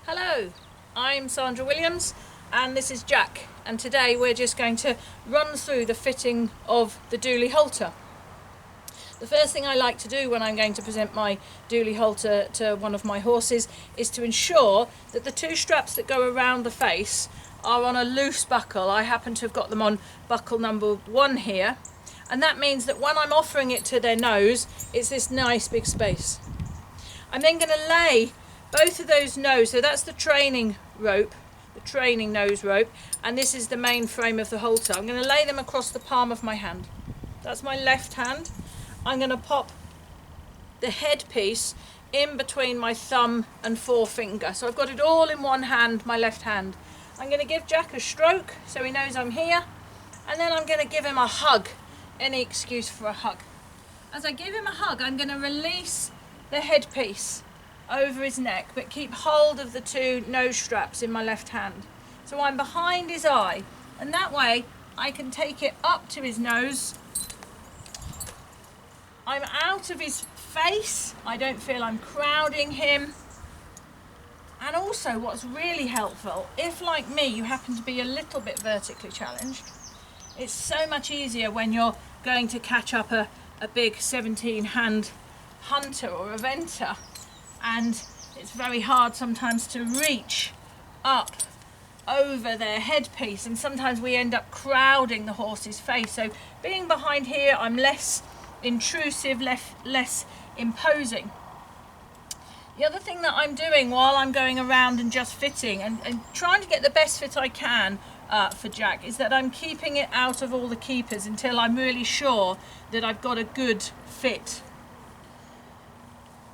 Hello, I'm Sandra Williams and this is Jack, and today we're just going to run through the fitting of the dually halter. The first thing I like to do when I'm going to present my dually halter to one of my horses is to ensure that the two straps that go around the face are on a loose buckle. I happen to have got them on buckle number 1 here, and that means that when I'm offering it to their nose, it's this nice big space. I'm then going to lay both of those nose, so that's the training rope, the training nose rope, and this is the main frame of the halter. I'm going to lay them across the palm of my hand. That's my left hand. I'm going to pop the headpiece in between my thumb and forefinger. So I've got it all in one hand, my left hand. I'm going to give Jack a stroke so he knows I'm here, and then I'm going to give him a hug. Any excuse for a hug. As I give him a hug, I'm going to release the headpiece over his neck, but keep hold of the two nose straps in my left hand. So I'm behind his eye, and that way I can take it up to his nose. I'm out of his face. I don't feel I'm crowding him. And also what's really helpful, if like me you happen to be a little bit vertically challenged, it's so much easier when you're going to catch up a big 17-hand hunter or eventer, and it's very hard sometimes to reach up over their headpiece, and sometimes we end up crowding the horse's face. So being behind here, I'm less intrusive, less imposing. The other thing that I'm doing while I'm going around and just fitting and trying to get the best fit I can for Jack is that I'm keeping it out of all the keepers until I'm really sure that I've got a good fit.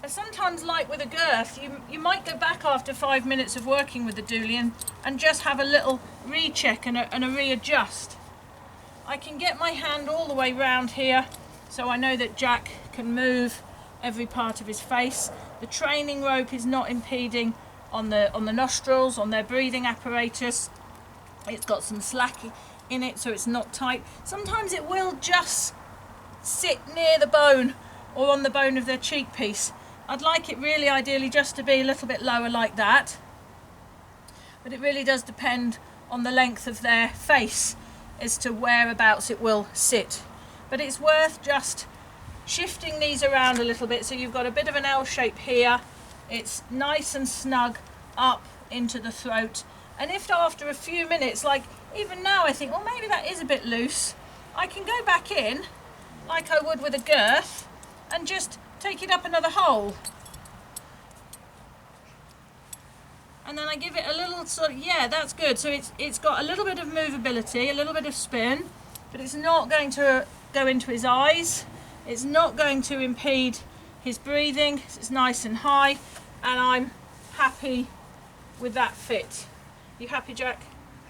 Sometimes, like with a girth, you might go back after 5 minutes of working with the dually and just have a little recheck and a readjust. I can get my hand all the way round here so I know that Jack can move every part of his face. The training rope is not impeding on the nostrils, on their breathing apparatus. It's got some slack in it, so it's not tight. Sometimes it will just sit near the bone or on the bone of their cheek piece. I'd like it really ideally just to be a little bit lower like that, but it really does depend on the length of their face as to whereabouts it will sit. But it's worth just shifting these around a little bit so you've got a bit of an L shape here. It's nice and snug up into the throat, and if after a few minutes, like even now, I think, well, maybe that is a bit loose, I can go back in like I would with a girth and just take it up another hole, and then I give it a little sort of, yeah, that's good. So it's got a little bit of movability, a little bit of spin, but it's not going to go into his eyes. It's not going to impede his breathing. It's nice and high, and I'm happy with that fit. You happy, Jack?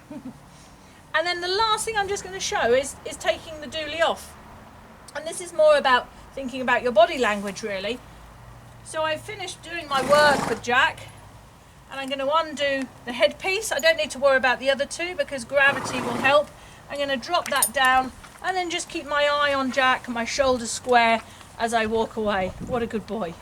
And then the last thing I'm just going to show is taking the dually off, and this is more about thinking about your body language, really. So I've finished doing my work with Jack, and I'm going to undo the headpiece. I don't need to worry about the other two because gravity will help. I'm going to drop that down and then just keep my eye on Jack and my shoulders square as I walk away. What a good boy.